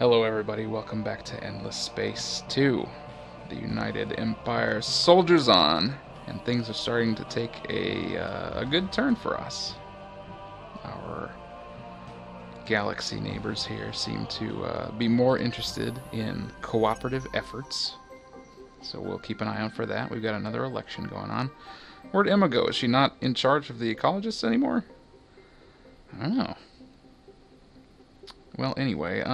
Hello everybody, welcome back to Endless Space 2. The United Empire soldiers on, and things are starting to take a good turn for us. Our galaxy neighbors here seem to be more interested in cooperative efforts, so we'll keep an eye out for that. We've got another election going on. Where'd Emma go? Is she not in charge of the ecologists anymore? I don't know. Well, anyway,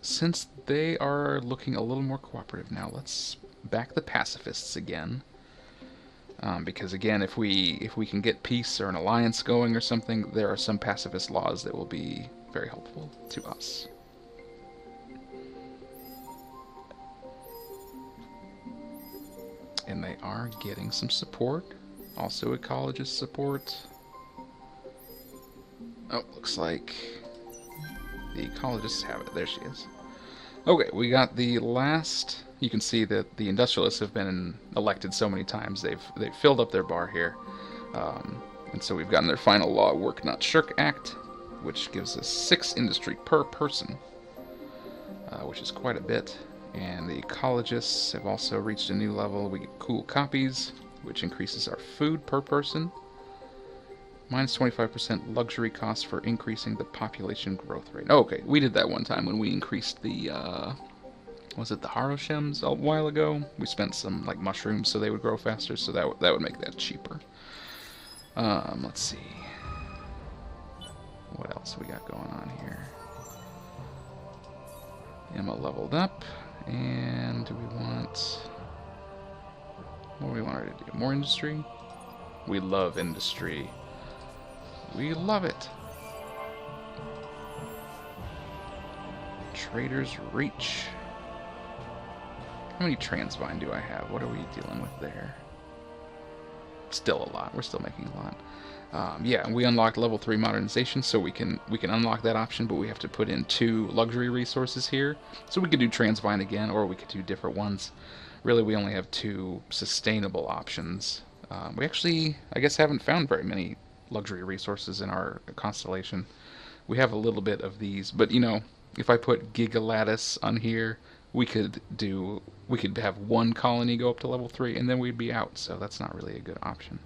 since they are looking a little more cooperative now, let's back the pacifists again. Because again, if we can get peace or an alliance going or something, there are some pacifist laws that will be very helpful to us. And they are getting some support. Also ecologist support. Oh, looks like the ecologists have it. There she is. Okay, we got the last. You can see that the industrialists have been elected so many times. They've filled up their bar here, and so we've gotten their final law, Work Not Shirk Act, which gives us 6 industry per person, which is quite a bit. And the ecologists have also reached a new level. We get cool copies, which increases our food per person. Minus 25% luxury cost for increasing the population growth rate. Oh, okay, we did that one time when we increased the, was it the Haroshems a while ago? We spent some, like, mushrooms so they would grow faster, so that would make that cheaper. Let's see. What else we got going on here? Emma leveled up, and do we want... What do we want her to do? More industry? We love industry. We love it. Trader's Reach. How many Transvine do I have? What are we dealing with there? Still a lot. We're still making a lot. Yeah, we unlocked level 3 modernization, so we can unlock that option, but we have to put in 2 luxury resources here. So we could do Transvine again, or we could do different ones. Really, we only have 2 sustainable options. We actually, I guess, haven't found very many luxury resources in our constellation. We have a little bit of these, but you know, if I put Gigalattice on here, we could have 1 colony go up to level 3 and then we'd be out, so that's not really a good option.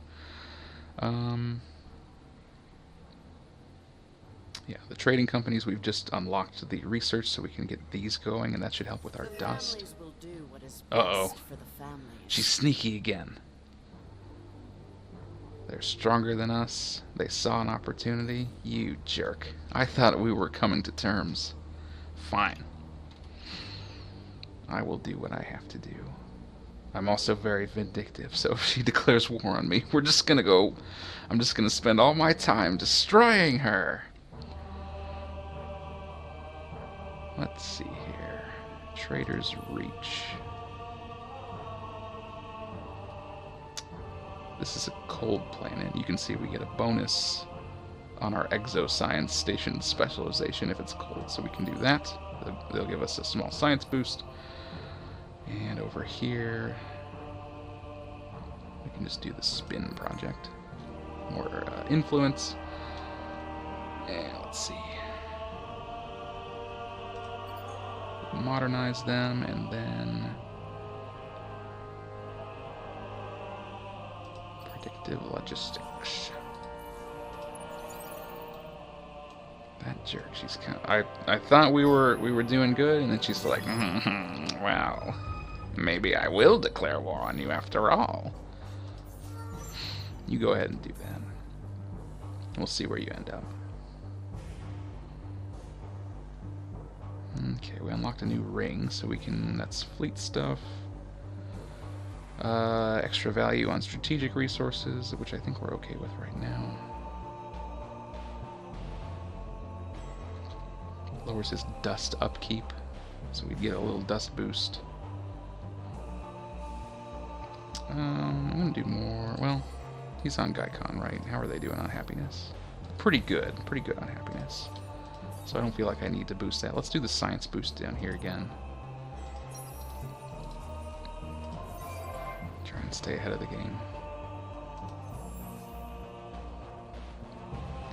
Yeah, the trading companies, we've just unlocked the research so we can get these going, and that should help with our dust. Uh-oh. She's sneaky again. They're stronger than us. They saw an opportunity. You jerk. I thought we were coming to terms. Fine. I will do what I have to do. I'm also very vindictive, so if she declares war on me, I'm just gonna spend all my time destroying her. Let's see here. Trader's Reach. This is a cold planet. You can see we get a bonus on our exoscience station specialization if it's cold, so we can do that. They'll give us a small science boost. And over here, we can just do the spin project. More influence. And let's see. Modernize them, and then predictive logistics. That jerk, she's kind of, I thought we were doing good, and then she's like, well, maybe I will declare war on you after all. You go ahead and do that. We'll see where you end up. Okay, we unlocked a new ring, so we can, that's fleet stuff. Extra value on strategic resources, which I think we're okay with right now. Lowers his dust upkeep, so we get a little dust boost. I'm gonna do more. Well, he's on Gaikon, right? How are they doing on happiness? Pretty good on happiness. So I don't feel like I need to boost that. Let's do the science boost down here again. Try and stay ahead of the game.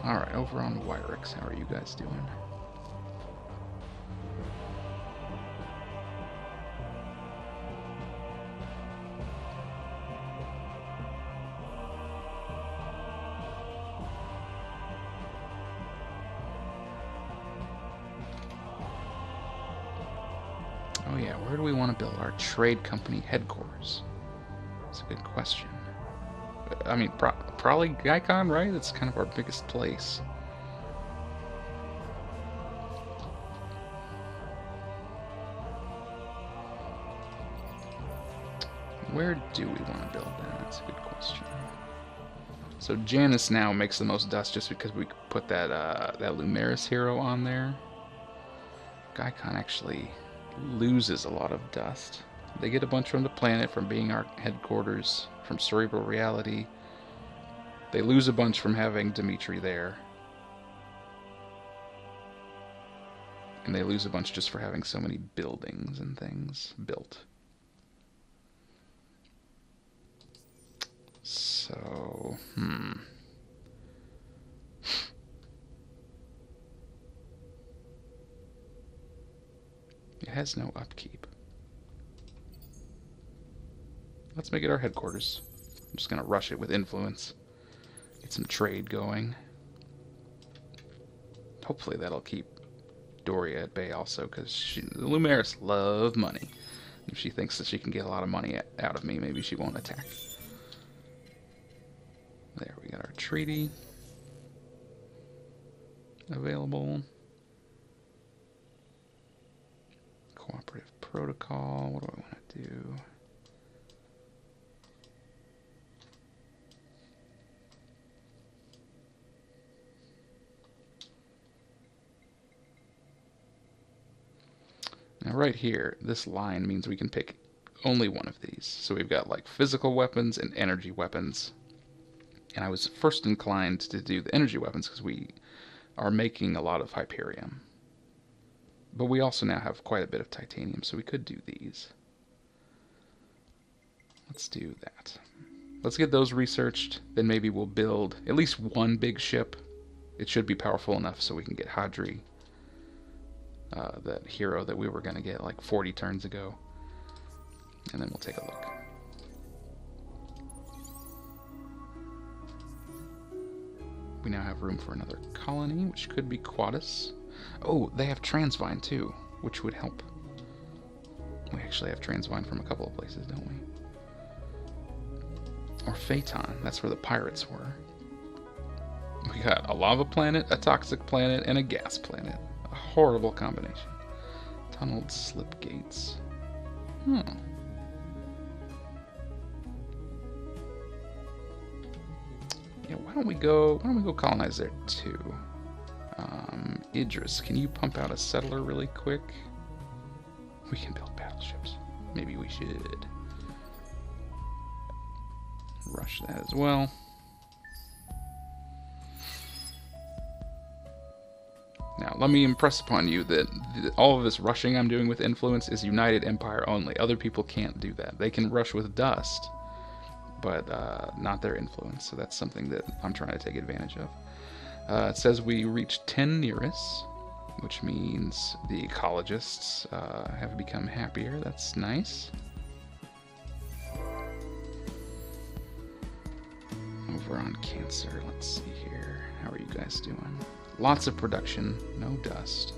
Alright, over on Wyrix, how are you guys doing? Oh yeah, where do we want to build our trade company headquarters? That's a good question. I mean, probably Gaikon, right? It's kind of our biggest place. Where do we want to build that? That's a good question. So Janus now makes the most dust just because we put that that Lumeris hero on there. Gaikon actually loses a lot of dust. They get a bunch from the planet, from being our headquarters, from cerebral reality. They lose a bunch from having Dimitri there. And they lose a bunch just for having so many buildings and things built. So, It has no upkeep. Let's make it our headquarters. I'm just going to rush it with influence. Get some trade going. Hopefully that'll keep Doria at bay also, because the Lumeris love money. If she thinks that she can get a lot of money out of me, maybe she won't attack. There, we got our treaty available. Cooperative protocol. What do I want to do? Now right here, this line means we can pick only one of these. So we've got like physical weapons and energy weapons. And I was first inclined to do the energy weapons because we are making a lot of Hyperium. But we also now have quite a bit of titanium, so we could do these. Let's do that. Let's get those researched, then maybe we'll build at least one big ship. It should be powerful enough so we can get Hadri, that hero that we were going to get like 40 turns ago. And then we'll take a look. We now have room for another colony, which could be Quadus. Oh, they have Transvine too, which would help. We actually have Transvine from a couple of places, don't we? Or Phaeton, that's where the pirates were. We got a lava planet, a toxic planet, and a gas planet. A horrible combination. Tunneled slip gates. Yeah, why don't we go colonize there too? Idris, can you pump out a settler really quick? We can build battleships. Maybe we should rush that as well. Now, let me impress upon you that all of this rushing I'm doing with influence is United Empire only. Other people can't do that. They can rush with dust, but not their influence. So that's something that I'm trying to take advantage of. It says we reached 10 nearest, which means the ecologists have become happier. That's nice. Over on Cancer, let's see here. How are you guys doing? Lots of production, no dust.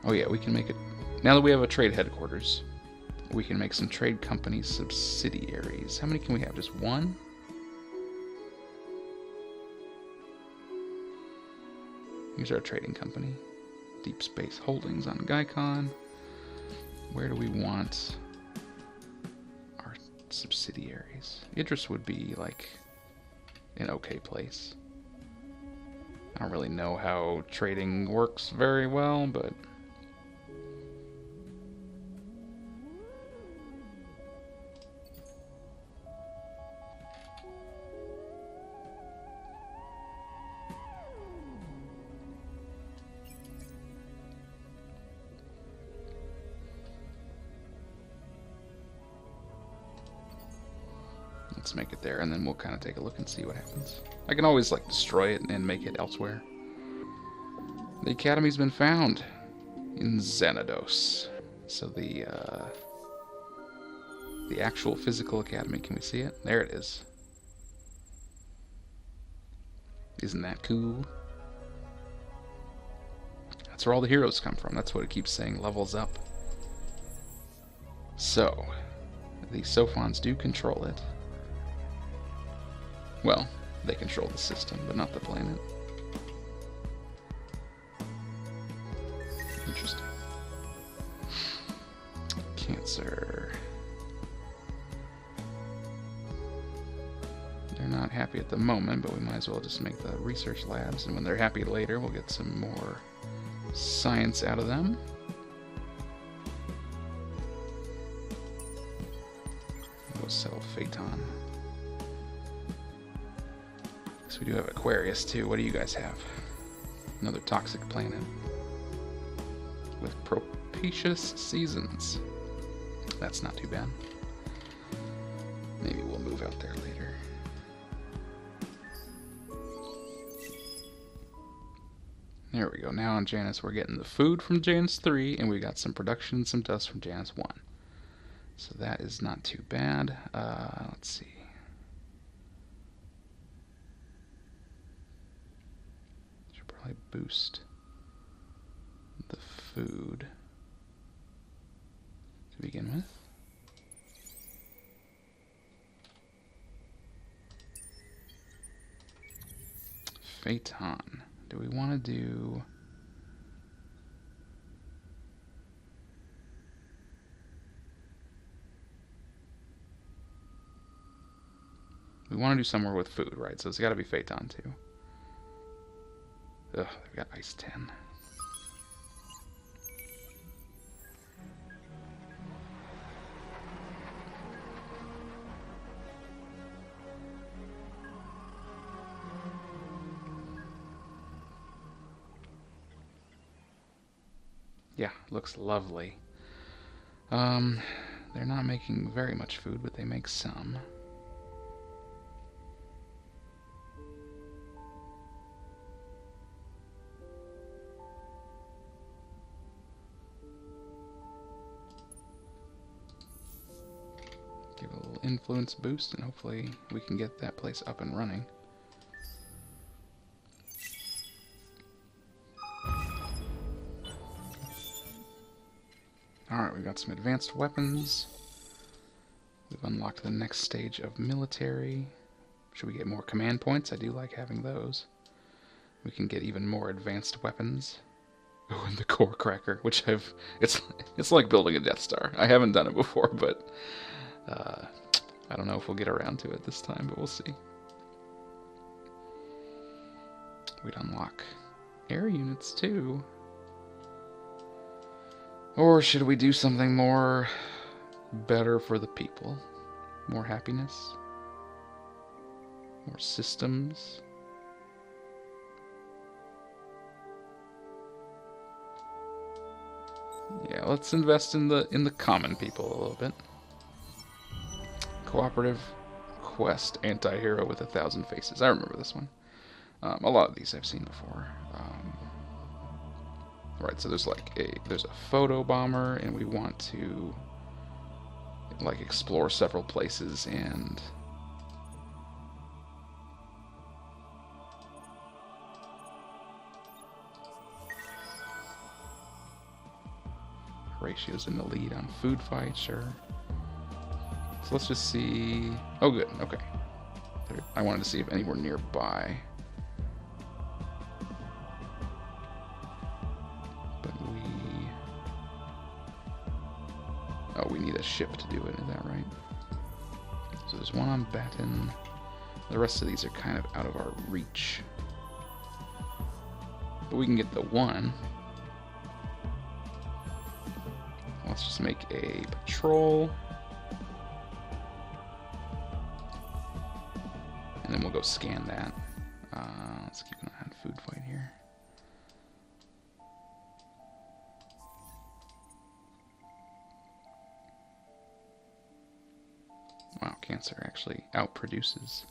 Oh yeah, we can make it. Now that we have a trade headquarters, we can make some trade company subsidiaries. How many can we have? Just one? Here's our trading company. Deep Space Holdings on Gaikon. Where do we want our subsidiaries? Idris would be like an okay place. I don't really know how trading works very well, but let's make it there, and then we'll kind of take a look and see what happens. I can always like destroy it and make it elsewhere. The academy's been found in Xanados. So the actual physical academy, can we see it? There it is. Isn't that cool? That's where all the heroes come from. That's what it keeps saying, levels up. So, the Sophons do control it. Well, they control the system, but not the planet. Interesting. Cancer. They're not happy at the moment, but we might as well just make the research labs, and when they're happy later, we'll get some more science out of them. We'll settle Phaeton. So we do have Aquarius too. What do you guys have? Another toxic planet with propitious seasons. That's not too bad. Maybe we'll move out there later. There we go. Now on Janus, we're getting the food from Janus 3, and we got some production and some dust from Janus 1. So that is not too bad. Let's see. Should probably boost the food to begin with. Phaeton. Do we want to do... We want to do somewhere with food, right? So it's got to be Phaeton too. Ugh, they've got Ice 10. Yeah, looks lovely. They're not making very much food, but they make some. Give a little influence boost, and hopefully we can get that place up and running. Alright, we got some advanced weapons. We've unlocked the next stage of military. Should we get more command points? I do like having those. We can get even more advanced weapons. Oh, and the core cracker, which it's like building a Death Star. I haven't done it before, but I don't know if we'll get around to it this time, but we'll see. We'd unlock air units too. Or should we do something more better for the people? More happiness? More systems? Yeah, let's invest in the common people a little bit. Cooperative quest anti-hero with 1,000 faces. I remember this one. A lot of these I've seen before. Right, so there's a photo bomber, and we want to like explore several places and Horatio's in the lead on food fight, sure. So let's just see. Oh, good. Okay. I wanted to see if any were nearby. Oh, we need a ship to do it, is that right? So there's one on Baton. The rest of these are kind of out of our reach. But we can get the one. Let's just make a patrol. And then we'll go scan that. Let's keep an eye on food fight here. Wow, Cancer actually outproduces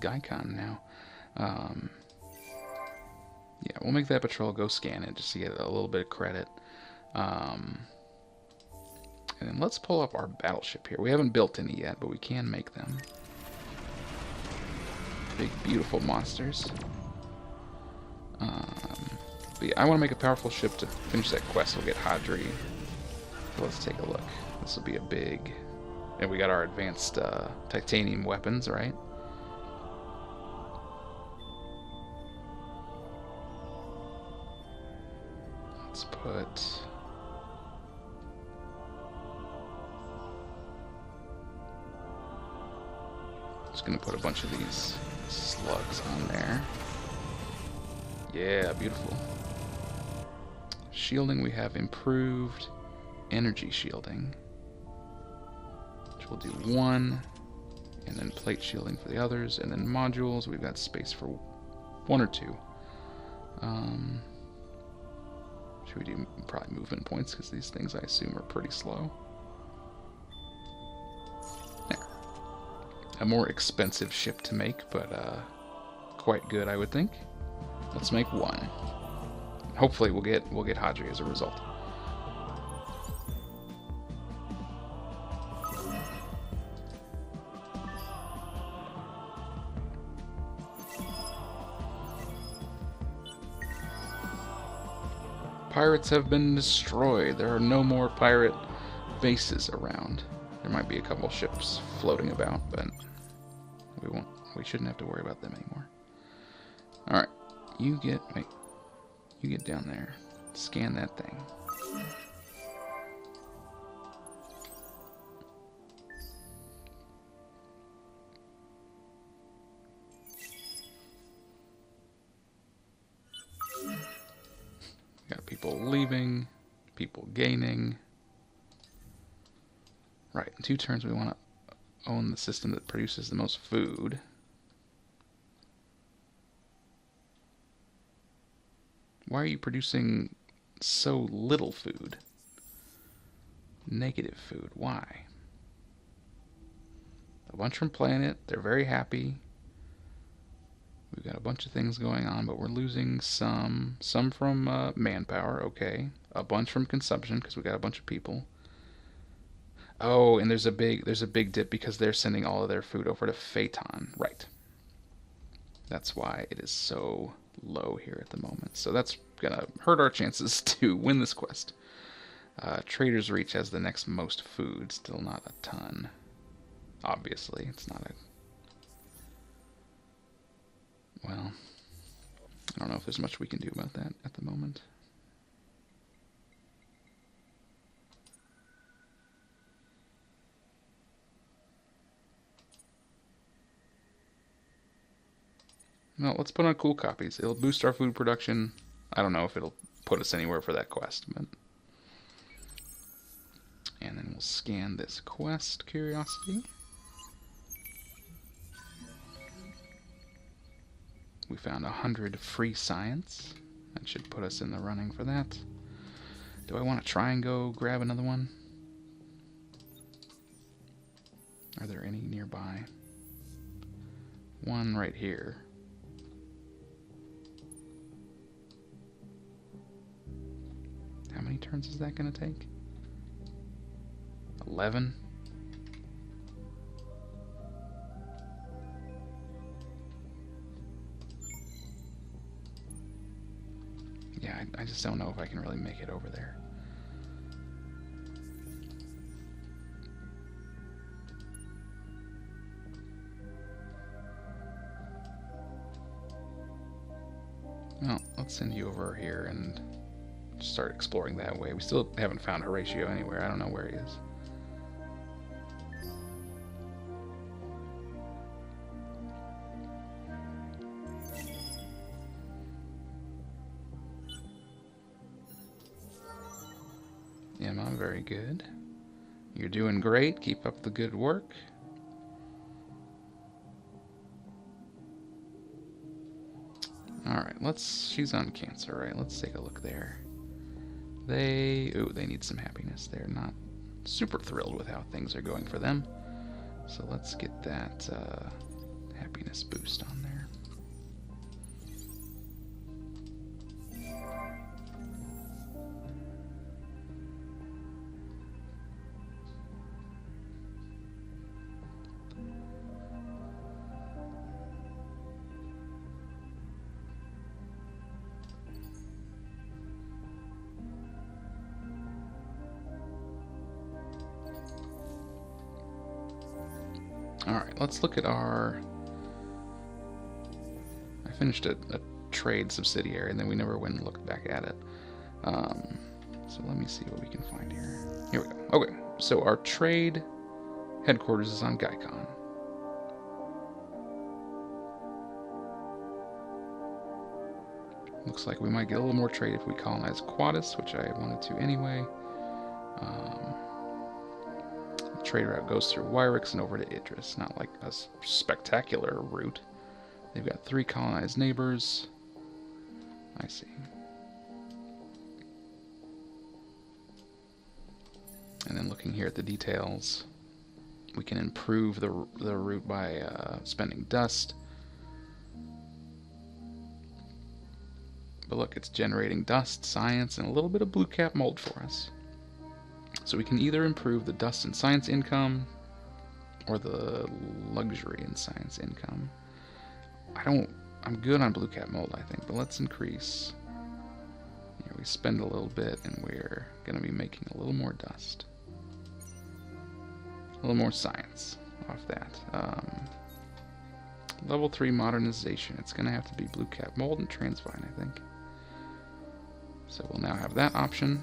Gaikon now. Yeah, we'll make that patrol, go scan it just to get a little bit of credit. And then let's pull up our battleship here. We haven't built any yet, but we can make them. Big, beautiful monsters. But yeah, I want to make a powerful ship to finish that quest. We'll get Hadri. So let's take a look. This will be a big... And we got our advanced titanium weapons, right? Let's put... Just gonna put a bunch of these slugs on there. Yeah, beautiful. Shielding, we have improved energy shielding, which we'll do 1, and then plate shielding for the others, and then modules, we've got space for 1 or 2. Should we do probably movement points, because these things I assume are pretty slow. There. A more expensive ship to make, but quite good, I would think. Let's make 1. Hopefully we'll get Hadri as a result. Pirates have been destroyed. There are no more pirate bases around. There might be a couple ships floating about, but we shouldn't have to worry about them anymore. Alright, you get down there. Scan that thing. Got people leaving, people gaining. Right, in 2 turns we want to own the system that produces the most food. Why are you producing so little food? Negative food, why? A bunch from planet, they're very happy. We've got a bunch of things going on, but we're losing some from manpower, okay. A bunch from consumption, because we got a bunch of people. Oh, and there's a big dip because they're sending all of their food over to Phaeton, right. That's why it is so low here at the moment. So that's gonna hurt our chances to win this quest. Trader's Reach has the next most food, still not a ton. Obviously, it's not a... Well, I don't know if there's much we can do about that at the moment. No, let's put on cool copies. It'll boost our food production. I don't know if it'll put us anywhere for that quest, but... And then we'll scan this quest curiosity. We found 100 free science. That should put us in the running for that. Do I want to try and go grab another one? Are there any nearby? One right here. How many turns is that going to take? 11? Yeah, I just don't know if I can really make it over there. Well, let's send you over here and start exploring that way. We still haven't found Horatio anywhere. I don't know where he is. Emma, very good. You're doing great. Keep up the good work. Alright, she's on Cancer, right? Let's take a look there. They need some happiness. They're not super thrilled with how things are going for them. So let's get that happiness boost on there. Alright, let's look at our... I finished a trade subsidiary, and then we never went and looked back at it. So let me see what we can find here. Here we go. Okay, so our trade headquarters is on Gaikon. Looks like we might get a little more trade if we colonize Quadus, which I wanted to anyway. The trade route goes through Wyrix and over to Idris. Not like a spectacular route. They've got 3 colonized neighbors. I see. And then looking here at the details, we can improve the route by spending dust. But look, it's generating dust, science, and a little bit of blue cap mold for us. So we can either improve the dust and science income, or the luxury and science income. I'm good on blue cap mold, I think, but let's increase. Here we spend a little bit, and we're going to be making a little more dust. A little more science off that. Level 3 modernization. It's going to have to be blue cap mold and transvine, I think. So we'll now have that option.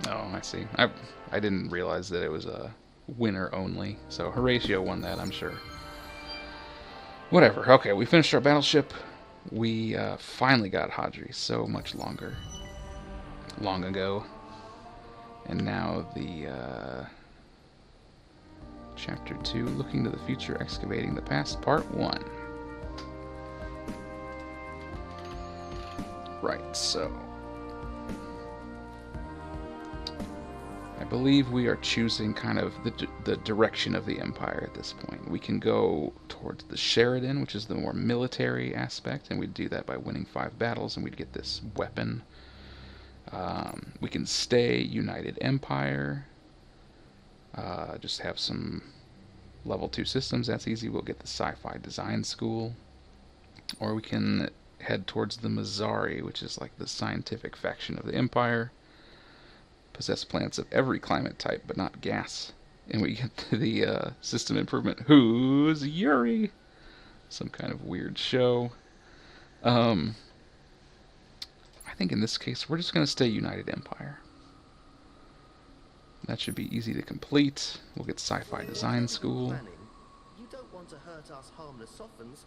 Oh, I see. I didn't realize that it was a winner only. So Horatio won that, I'm sure. Whatever. Okay, we finished our battleship. We finally got Hadri so much long ago. And now the Chapter 2, Looking to the Future, Excavating the Past, Part 1. Right, so... I believe we are choosing kind of the direction of the Empire at this point. We can go towards the Sheridan, which is the more military aspect, and we'd do that by winning 5 battles, and we'd get this weapon. We can stay United Empire, just have some level 2 systems, that's easy. We'll get the sci-fi design school. Or we can head towards the Mazari, which is like the scientific faction of the Empire. Possess plants of every climate type, but not gas. And we get to the system improvement. Who's Yuri? Some kind of weird show. I think in this case, we're just going to stay United Empire. That should be easy to complete. We'll get sci-fi design school. You don't want to hurt us harmless sophons,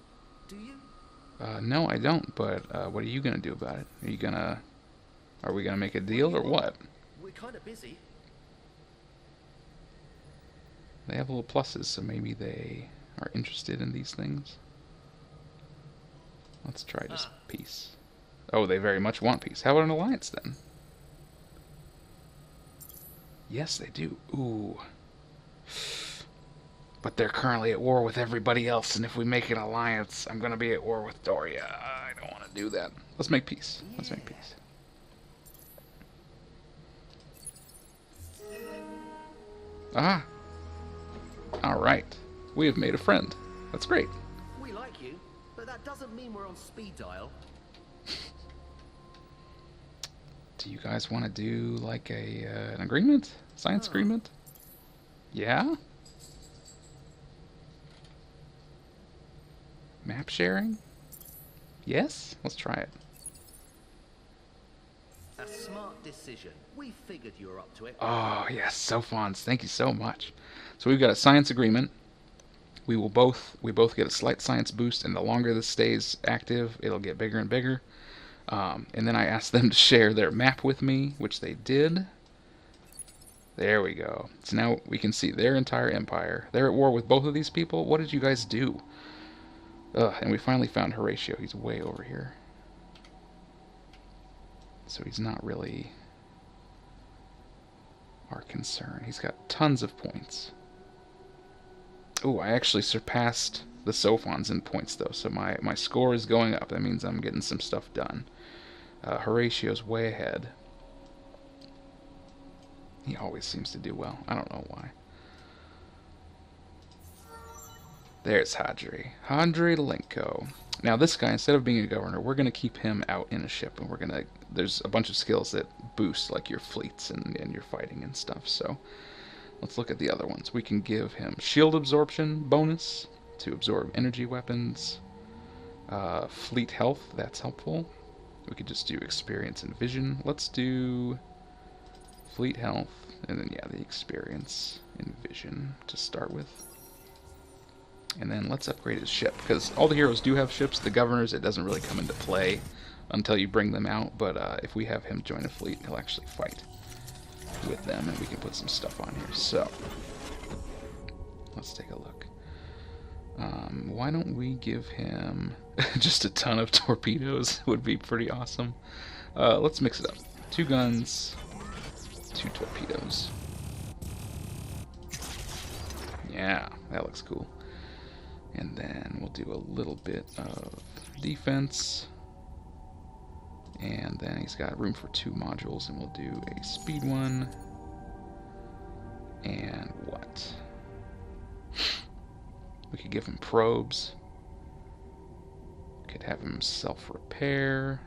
do you? No, I don't, but what are you going to do about it? Are we going to make a deal or what? We're kind of busy. They have little pluses, so maybe they are interested in these things. Let's try just peace. Oh, they very much want peace. How about an alliance, then? Yes, they do. Ooh. But they're currently at war with everybody else, and if we make an alliance, I'm going to be at war with Doria. I don't want to do that. Let's make peace. Let's make peace. Ah. Alright. We have made a friend. That's great. We like you, but that doesn't mean we're on speed dial. Do you guys want to do like an agreement? Science agreement? Yeah? Map sharing? Yes? Let's try it. A smart decision. We figured you were up to it. Oh, yes, Sophons. Thank you so much. So we've got a science agreement. We both get a slight science boost, and the longer this stays active, it'll get bigger and bigger. And then I asked them to share their map with me, which they did. There we go. So now we can see their entire empire. They're at war with both of these people. What did you guys do? And we finally found Horatio. He's way over here. So he's not really our concern. He's got tons of points. Oh, I actually surpassed the Sophons in points, though, so my score is going up. That means I'm getting some stuff done. Horatio's way ahead. He always seems to do well. I don't know why. There's Hadri. Hadri Lenko. Now this guy, instead of being a governor, we're gonna keep him out in a ship, and we're gonna. There's a bunch of skills that boost like your fleets and your fighting and stuff. So let's look at the other ones. We can give him shield absorption bonus to absorb energy weapons. Fleet health, that's helpful. We could just do experience and vision. Let's do fleet health, and then yeah, the experience and vision to start with. And then let's upgrade his ship, because all the heroes do have ships. The governors, it doesn't really come into play until you bring them out, but if we have him join a fleet, he'll actually fight with them, and we can put some stuff on here. So, let's take a look. Why don't we give him just a ton of torpedoes? Would be pretty awesome. Let's mix it up. 2 guns, 2 torpedoes. Yeah, that looks cool. And then we'll do a little bit of defense. And then he's got room for 2 modules, and we'll do a speed one. And what? We could give him probes. Could have him self-repair.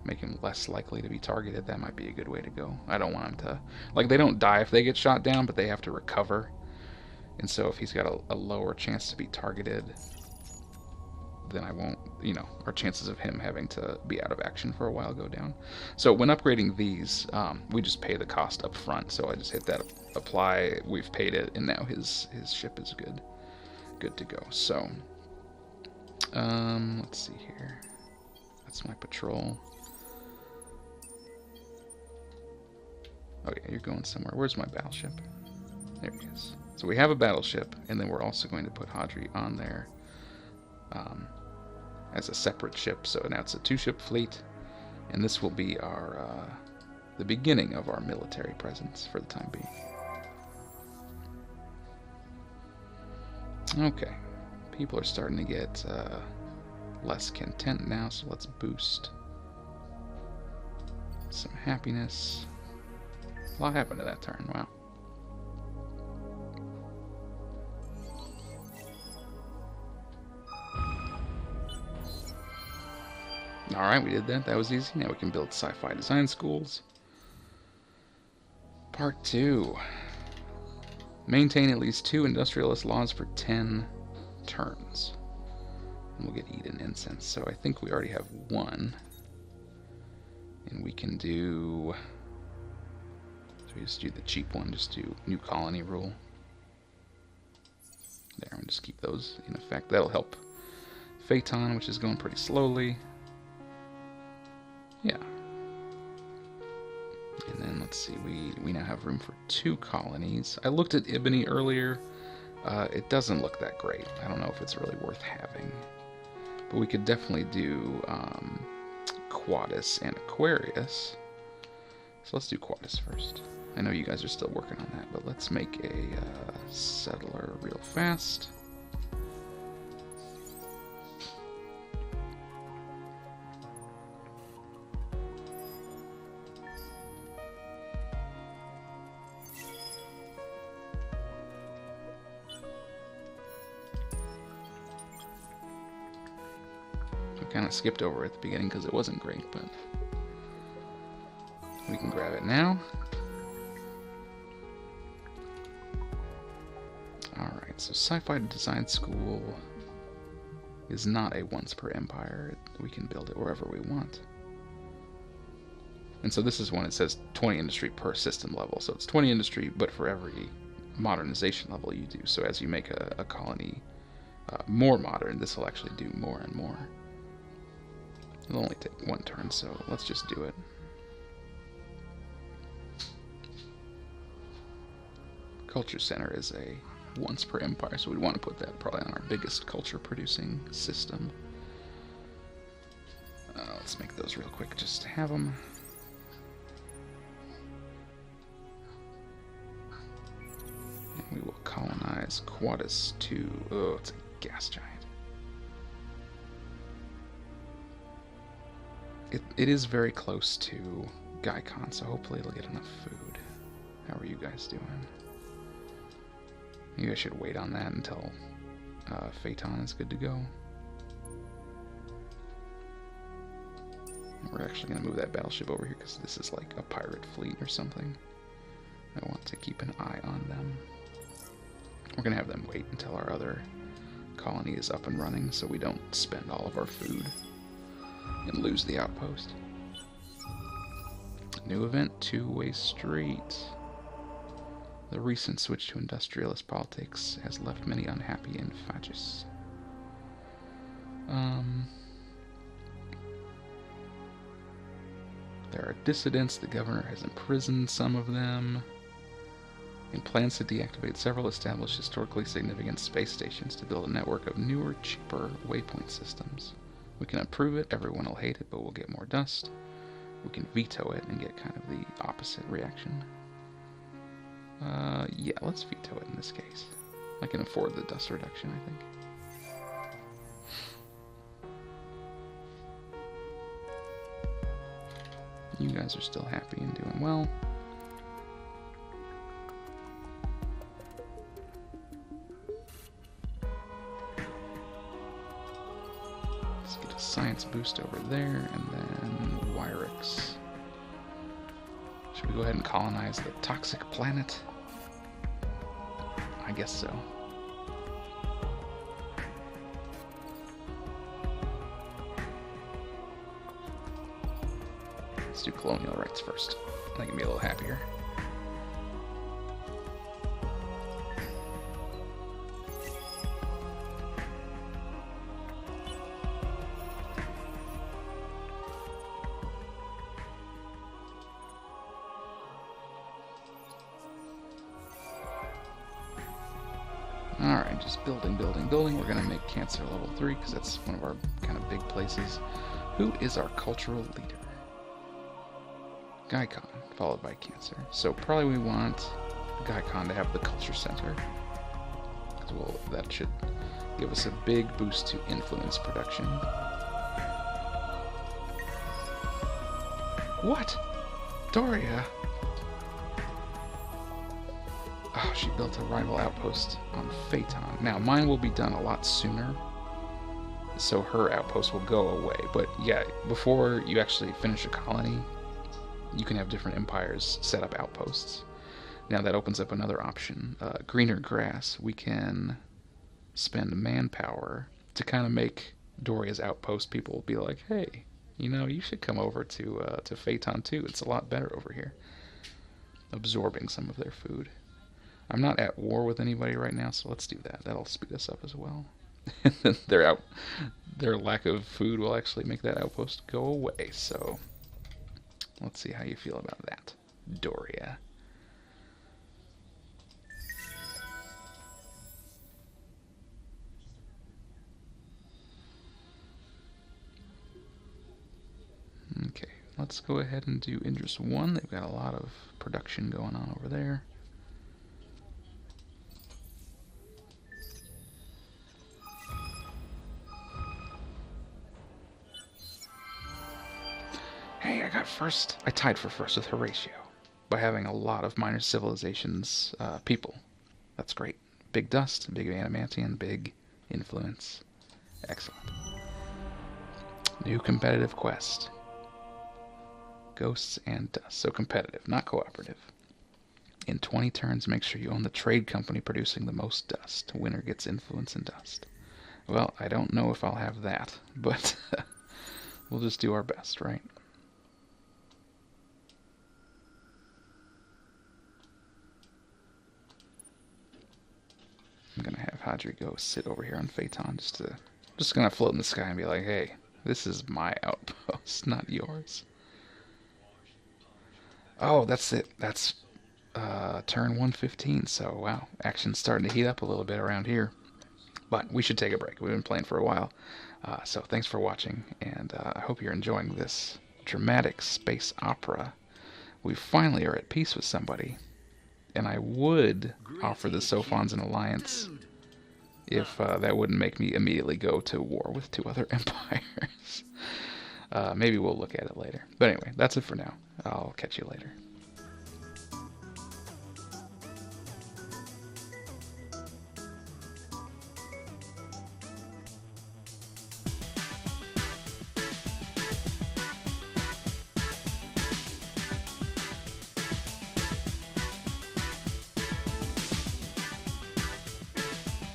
Make him less likely to be targeted. That might be a good way to go. I don't want him to... Like, they don't die if they get shot down, but they have to recover. And so if he's got a lower chance to be targeted, then I won't, you know, our chances of him having to be out of action for a while go down. So when upgrading these, we just pay the cost up front. So I just hit that apply, we've paid it, and now his ship is good to go. So, let's see here. That's my patrol. Oh yeah, you're going somewhere. Where's my battleship? There he is. So we have a battleship, and then we're also going to put Hadri on there as a separate ship. So now it's a 2-ship fleet, and this will be our the beginning of our military presence for the time being. Okay, people are starting to get less content now, so let's boost some happiness. A lot happened to that turn, wow. Alright, we did that. That was easy. Now we can build sci-fi design schools. Part 2. Maintain at least 2 industrialist laws for 10 turns. And we'll get Eden Incense. So I think we already have 1. And we can do... So we just do the cheap one. Just do New Colony Rule. There, and just keep those in effect. That'll help Phaeton, which is going pretty slowly. Yeah. And then let's see, we now have room for 2 colonies. I looked at Ebony earlier. It doesn't look that great. I don't know if it's really worth having. But we could definitely do Quadus and Aquarius. So let's do Quadus first. I know you guys are still working on that, but let's make a settler real fast. Kind of skipped over at the beginning because it wasn't great, but we can grab it now. Alright, so Sci-Fi Design School is not a once per empire. We can build it wherever we want. And so this is when it says 20 industry per system level. So it's 20 industry, but for every modernization level you do. So as you make a colony more modern, this will actually do more and more. It'll only take 1 turn, so let's just do it. Culture Center is a once per empire, so we want to put that probably on our biggest culture producing system. Let's make those real quick just to have them. And we will colonize Quadus 2. Oh, it's a gas giant. It is very close to Gaikon, so hopefully it'll get enough food. How are you guys doing? Maybe I should wait on that until Phaeton is good to go. We're actually going to move that battleship over here because this is like a pirate fleet or something. I want to keep an eye on them. We're going to have them wait until our other colony is up and running so we don't spend all of our food and lose the outpost. New event, two-way street. The recent switch to industrialist politics has left many unhappy and fascist. There are dissidents. The governor has imprisoned some of them. And plans to deactivate several established historically significant space stations to build a network of newer, cheaper waypoint systems. We can approve it, everyone will hate it, but we'll get more dust. We can veto it and get kind of the opposite reaction. Yeah, let's veto it in this case. I can afford the dust reduction, I think. You guys are still happy and doing well. Let's get a science boost over there, and then Wyrix. Should we go ahead and colonize the toxic planet? I guess so. Let's do colonial rights first. That can be a little happier. Alright, just building, building, building. We're going to make Cancer level 3 because that's one of our kind of big places. Who is our cultural leader? Gaikon, followed by Cancer. So probably we want Gaikon to have the culture center. Well, that should give us a big boost to influence production. What? Doria? Oh, she built a rival outpost on Phaeton. Now, mine will be done a lot sooner, so her outpost will go away. But yeah, before you actually finish a colony, you can have different empires set up outposts. Now that opens up another option. Greener grass. We can spend manpower to kind of make Doria's outpost. People will be like, hey, you know, you should come over to Phaeton too. It's a lot better over here. Absorbing some of their food. I'm not at war with anybody right now, so let's do that. That'll speed us up as well. Their lack of food will actually make that outpost go away. So let's see how you feel about that, Doria. Okay, let's go ahead and do Idris 1. They've got a lot of production going on over there. Hey, I got first. I tied for first with Horatio by having a lot of minor civilizations people. That's great. Big dust, big adamantium, big influence. Excellent. New competitive quest. Ghosts and dust. So competitive, not cooperative. In 20 turns, make sure you own the trade company producing the most dust. Winner gets influence and dust. Well, I don't know if I'll have that, but we'll just do our best, right? I'm gonna have Hadri go sit over here on Phaeton, just gonna float in the sky and be like, hey, this is my outpost, not yours. Oh, that's it. That's turn 115. So wow, action's starting to heat up a little bit around here. But we should take a break. We've been playing for a while. So thanks for watching, and I hope you're enjoying this dramatic space opera. We finally are at peace with somebody. And I would offer the Sophons an alliance if that wouldn't make me immediately go to war with 2 other empires. Maybe we'll look at it later. But anyway, that's it for now. I'll catch you later.